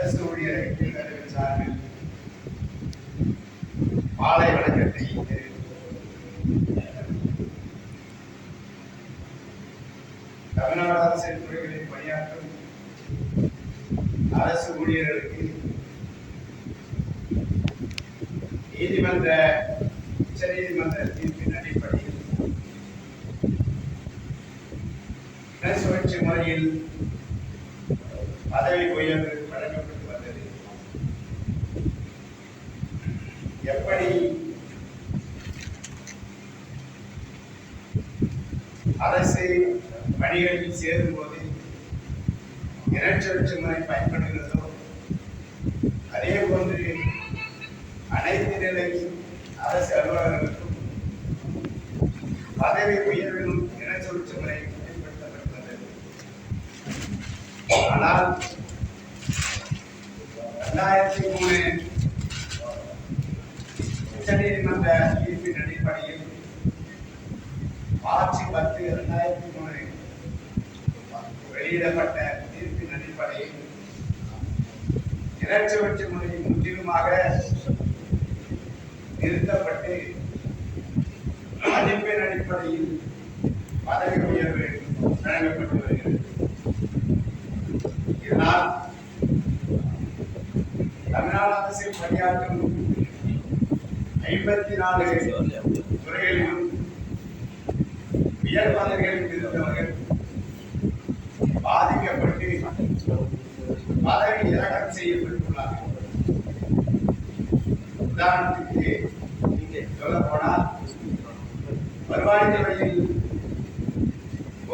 அரசு ஊழியர் ஐக்கிய சார்பில் மாலை வணக்கத்தை தமிழ்நாடு அரசின் துறைகளில் பணியாற்றும் அரசு ஊழியர்களுக்கு உச்ச நீதிமன்ற தீர்ப்பின் அடிப்படையில் சுழற்சி முறையில் பதவி உயர்வு வழங்கப்பட்டு வந்தது. எப்படி அரசு பணிகளில் சேரும் போது இனச்சுழற்சி முறை பயன்படுகிறதோ அதே போன்று அனைத்து நிலை அரசு அலுவலர்களுக்கும் பதவி உயர்விலும் இனச்சுழற்சி முறை பயன்படுத்தப்பட்டுள்ளது. ஆனால் 2003 உச்சநீதிமன்ற தீர்ப்பின் அடிப்படையில் மார்ச் 10, 2003 வெளியிடப்பட்ட தீர்ப்பின் அடிப்படையில் இனச்சுழற்சி முறை முற்றிலுமாக நிறுத்தப்பட்டு மதிப்பின் அடிப்படையில் பதவி உயர்வு வழங்கப்பட்டு வருகிறது. இதனால் தமிழ்நாடு அரசில் பணியாற்றும் 54 துறைகளிலும் உயர் பதவிகளில் இருந்தவர்கள் பாதிக்கப்பட்டு பதவி இறக்கம் செய்யப்பட்டுள்ளார்கள். உதாரணத்துக்கு சொல்ல போனால் வருவாய்த்துறையில்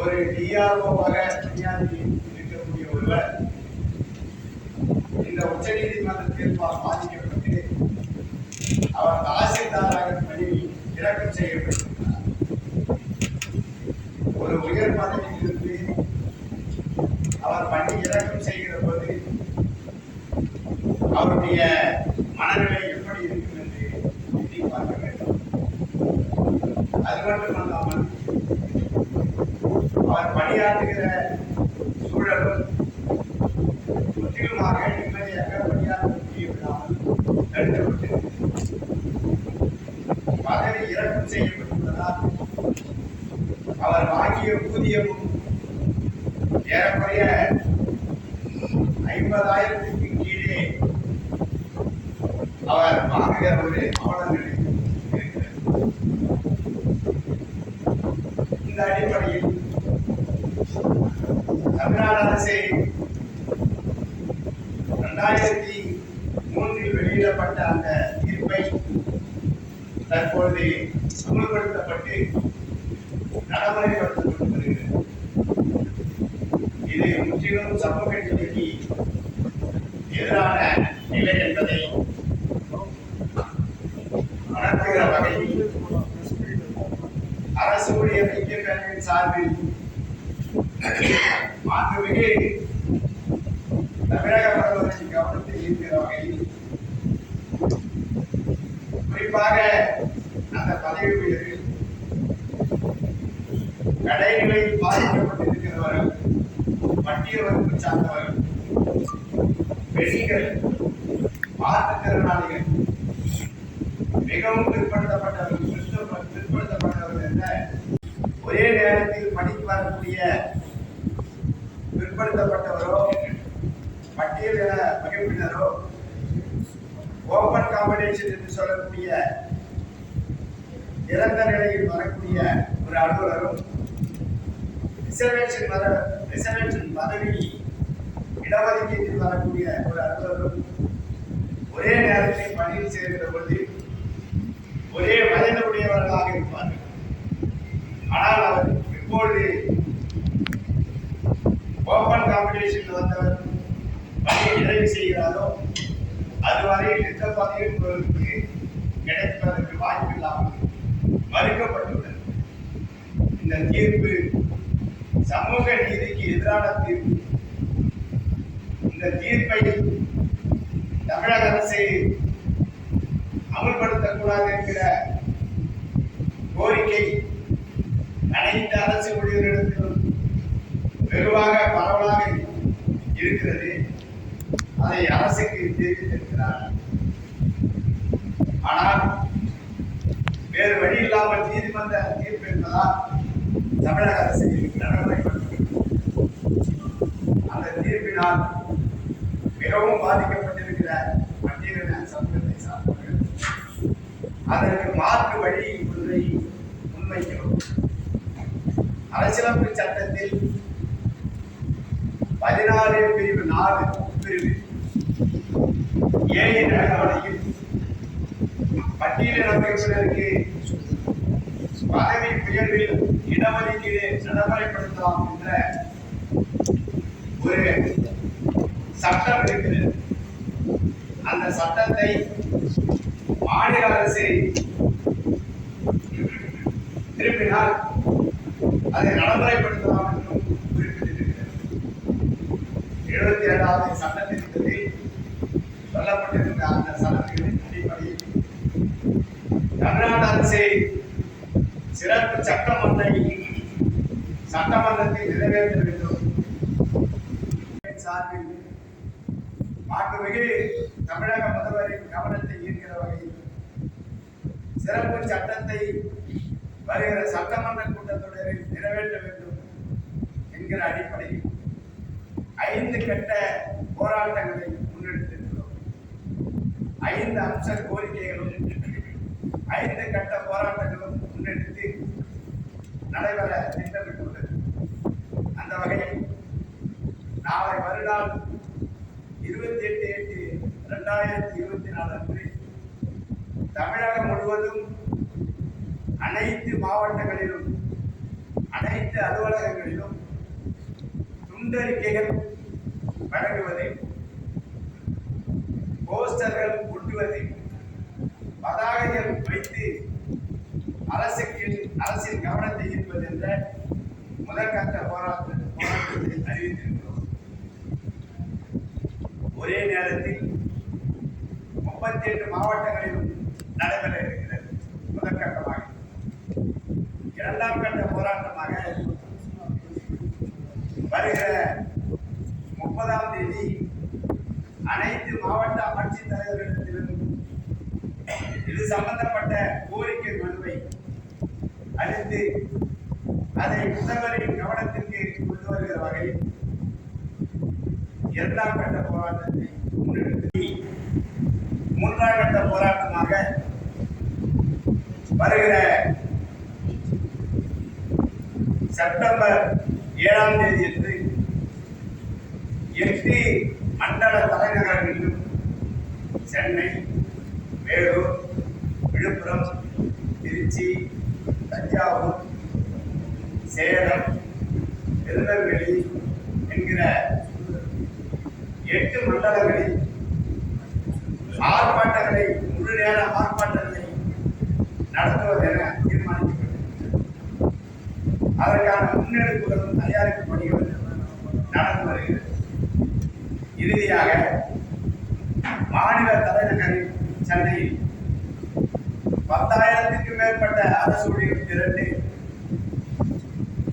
ஒரு டிஆர்ஓவாக பணியாற்றி இருக்கக்கூடிய ஒருவர் இந்த உச்ச நீதிமன்ற தீர்ப்பால் பாதிக்கப்பட்டு அவர் தாசில்தாராக பதவி இறக்கம் செய்யப்பட்டுள்ளார். ஒரு உயர் பதவியில் இருந்து அவர் பணி இறக்கம் செய்கிற போது அவருடைய மனநிலை எப்படி இருக்கும் என்று எண்ணி பார்க்க வேண்டும். அது மட்டுமல்லாமல் அவர் பணியாற்றுகிற சூழலும் முற்றிலுமாக நிம்மதியாக பணியாற்ற முடியவில்லாமல் தடுக்கப்பட்டு பதவி இறக்கம் செய்யப்பட்டுள்ளதால் அவர் வாங்கிய ஊதியமும் ஏறக்குறைய 50,000க்கு கீழே அவர் வாங்குகிற ஒரு அவலநிலை இருக்கிறது. இந்த அடிப்படையில் தமிழ்நாடு அரசு 2003 வெளியிடப்பட்ட அந்த தீர்ப்பை தற்பொழுது அமல்படுத்தப்பட்டு நடைமுறைப்படுத்தப்பட்டு வருகிறது. இது முற்றிலும் சமூக நீதிக்கு எதிரான நிலை என்பதை உணர்த்துகிற வகையில் அரசு ஊழியர் ஐக்கிய பேரவையின் சார்பில் மாண்புமிகு தமிழக முதல்வரின் கவனத்தை ஈர்க்கிற வகையில் குறிப்பாக அந்த பதவி உயர்வில் கடைநிலையில் பாதிக்கப்பட்டிருக்கிறவர்கள், பட்டியல் வகுப்பு சார்ந்தவர்கள், பெண்கள், மாற்றுத்திறனாளிகள், மிகவும் பிற்படுத்தப்பட்டவர்கள் என்ற ஒரே நேரத்தில் பணிக்கு வரக்கூடிய பிற்படுத்தப்பட்டவரோ பட்டியல் என வகுப்பினரோ ஓபன் காம்படிஷன் என்று சொல்லக்கூடிய இறந்த நிலையில் வரக்கூடிய ஒரு அலுவலரும் ரிசர்வேஷன் பதவி இடஒதுக்கீட்டில் வரக்கூடிய ஒரு அலுவலரும் ஒரே நேரத்தில் பணியில் சேர்கிற பொழுது ஒரே வயது உடையவர்களாக இருப்பார்கள். ஆனால் அவர் இப்பொழுது ஓபன் காம்படிஷன் வந்தவர் பணியை நிறைவு செய்கிறாரோ அதுவரையில் எந்த பதவியும் கிடைப்பதற்கு வாய்ப்பில்லாமல் மறுக்கப்பட்டுள்ளது. இந்த தீர்ப்பு சமூக நீதிக்கு எதிரான தீர்ப்பு. இந்த தீர்ப்பை தமிழக அரசை அமல்படுத்தக்கூடாது என்கிற கோரிக்கை அனைத்து அரசு ஊழியர்களிடத்திலும் வெகுவாக பரவலாக இருக்கிறது. அதை அரசுக்கு தெரிவித்திருக்கிறார். ஆனால் வேறு வழி இல்லாமல் நீதிமன்ற தீர்ப்பு என்பதால் தமிழக அரசு நடைமுறைப்படுத்தும். அந்த தீர்ப்பினால் மிகவும் பாதிக்கப்பட்டிருக்கிற பட்டியலின சமூகத்தை சார்ந்தவர்கள் அதற்கு மாற்று வழி ஒன்றை முன்வைக்கிறோம். அரசியலமைப்பு சட்டத்தில் 14 பிரிவு 4 பிரிவு ஏழை அடிப்படையில் பட்டியலின பிரிவினருக்கு பதவி உயர்வில் இடஒதுக்கீடு நடைமுறைப்படுத்தலாம் என்ற ஒரு சட்டம் இருக்கிறது. அந்த சட்டத்தை மாநில அரசு திருப்பினால் அதை நடைமுறைப்படுத்தலாம் என்றும் குறிப்பிட்டிருக்கிறது. 77வது சட்டத்திட்டத்தில் சொல்லப்பட்டிருந்த அந்த சட்டத்தின் அடிப்படையில் தமிழ்நாடு அரசு சிறப்பு சட்டம் ஒன்றை சட்டமன்றத்தில் நிறைவேற்ற வேண்டும். சார்பில் மாண்புமிகு தமிழக முதல்வரின் கவனத்தை ஈர்க்கிற வகையில் சிறப்பு சட்டத்தை வருகிற சட்டமன்ற கூட்டத்தொடரில் நிறைவேற்ற வேண்டும் என்கிற அடிப்படையில் 5 கட்ட போராட்டங்களை முன்னெடுத்திருக்கிறோம். 5 அம்ச கோரிக்கைகளும் 5 கட்ட போராட்டங்களும் முன்னெடுத்து நடைபெற திட்டமிட்டுள்ளது. அந்த வகையில் நாளை மறுநாள் 28/8/2024 அன்று தமிழகம் முழுவதும் அனைத்து மாவட்டங்களிலும் அனைத்து அலுவலகங்களிலும் துண்டறிக்கைகள் வழங்குவதை, போஸ்டர்கள் ஒட்டுவதை, பதாகைகள் வைத்து அரசின் கவனத்தை ஈர்ப்பது என்ற முதற்கட்ட போராட்டத்தை அறிவித்திருக்கிறோம். ஒரே நேரத்தில் 38 மாவட்டங்களிலும் நடைபெற இருக்கிறது. முதற்கட்டமாக. இரண்டாம் கட்ட போராட்டமாக வருகிற 30ஆம் தேதி அனைத்து மாவட்ட ஆட்சித்தலைவர்களிடத்திலும் இது சம்பந்தப்பட்ட கோரிக்கை மனுவை அளித்து அதை முதல்வரின் கவனத்திற்கு கொண்டு வருகிற வகையில் 2ஆம் கட்ட போராட்டத்தை முன்னெடுத்து 3ஆம் கட்ட போராட்டமாக வருகிற செப்டம்பர் 7ஆம் தேதி அன்று 8 மண்டல தலைநகரங்களிலும் சென்னை, வேலூர், விழுப்புரம், திருச்சி, தஞ்சாவூர், சேலம், திருநெல்வேலி என்கிற 8 மண்டலங்களில் ஆர்ப்பாட்டங்களை, முழு நேர ஆர்ப்பாட்டங்களை நடத்துவதென தீர்மானிக்கப்பட்டிருக்கிறது. அதற்கான முன்னெடுப்புகளும் தயாரிப்பு பணிகள் நடந்து வருகிறது. இறுதியாக மாநில தலைநகரில் சென்னையில் 10,000க்கும் மேற்பட்ட அரசு ஊழியர்கள் திரண்டு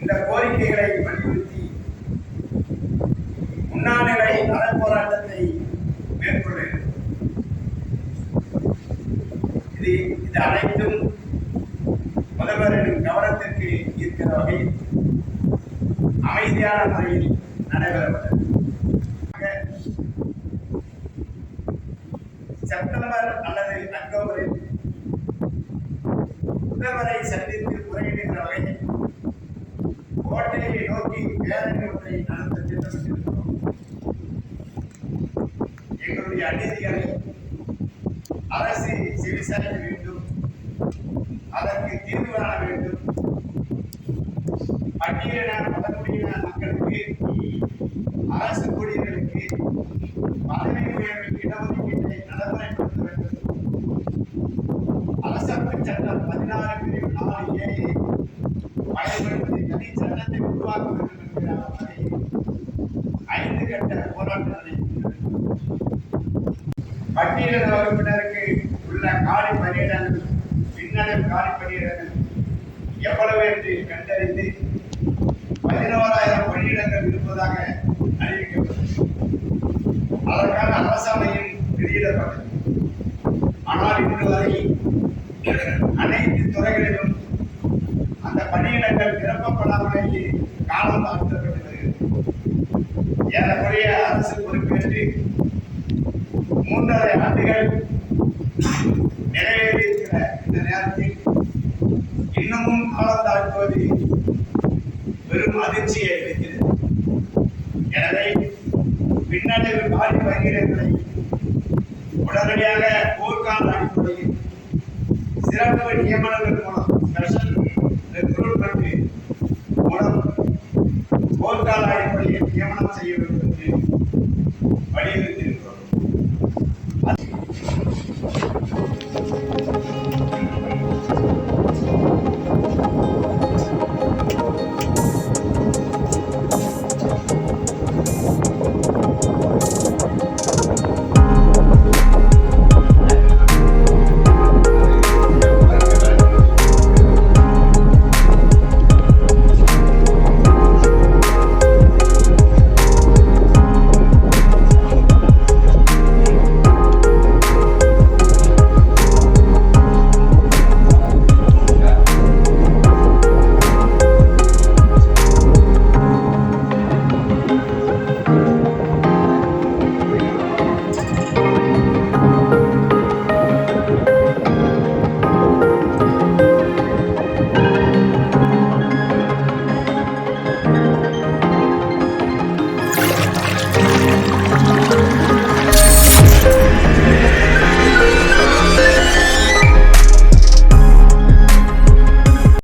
இந்த கோரிக்கைகளை வலியுறுத்தி உண்ணாநிலை அறப்போராட்டத்தை மேற்கொள்கிறது. இது அனைத்தும் முதல்வரின் கவனத்திற்கு ஈர்க்கிற வகையில் அமைதியான முறையில் நடைபெறப்பட்டது. செப்டம்பர் அல்லது அக்டோபரில் முதல்வரை சந்தித்து முறையிடுகிற வகையில் கோட்டையை நோக்கி பேரணி ஒன்றை நடத்த திட்டமிட்டிருக்கிறோம். எங்களுடைய அநீதிகளை அரசு செவிசாய்க்க வேண்டும், அதற்கு தீர்வு காண வேண்டும். பட்டியலின பழங்குடியின மக்களுக்கு, அரசு ஊழியர்களுக்கு பதவி உயர்வில் இடஒதுக்கீட்டை நடைமுறைப்படுத்த வேண்டும். அரசமைப்பு சட்டம் 16 பிரிவு 4A பயன்படுத்தி தனி சட்டத்தை உருவாக்க வேண்டும் என்கிற வகையில் 5 கட்ட போராட்டங்களை பட்டியலின வகுப்பினருக்கு உள்ள காலி பணியிடங்கள், பின்னடைவு காலி பணியிடங்கள் எவ்வளவு என்று கண்டறிந்து 11,000 பணியிடங்கள் இருப்பதாக அறிவிக்கப்பட்டது. அதற்கான அரசாணையும் வெளியிடப்பட்டது. ஆனால் இன்று வரை அனைத்து துறைகளிலும் அந்த பணியிடங்கள் நிரப்பப்படாமலேயே காலம் தாழ்த்தப்பட்டு வருகிறது. ஏறக்குறைய அரசு பொறுப்பேற்று 3.5 ஆண்டுகள் நிறைவேறியிருக்கிற இந்த நேரத்தில் இன்னமும் காலம் தாழ்த்துவது பெரும் அதிர்ச்சியை அளிக்கிறது. எனவே பின்னடைவு காலி பணியிடங்களை உடனடியாக போர்க்கால அடிப்படையில் சிறப்பு நியமனங்கள் மூலம் ஸ்பெஷல் ரெக்ரூட்மெண்ட் மூலம் போர்க்கால அடிப்படையில் நியமனம் செய்ய வேண்டும் என்று வலியுறுத்தி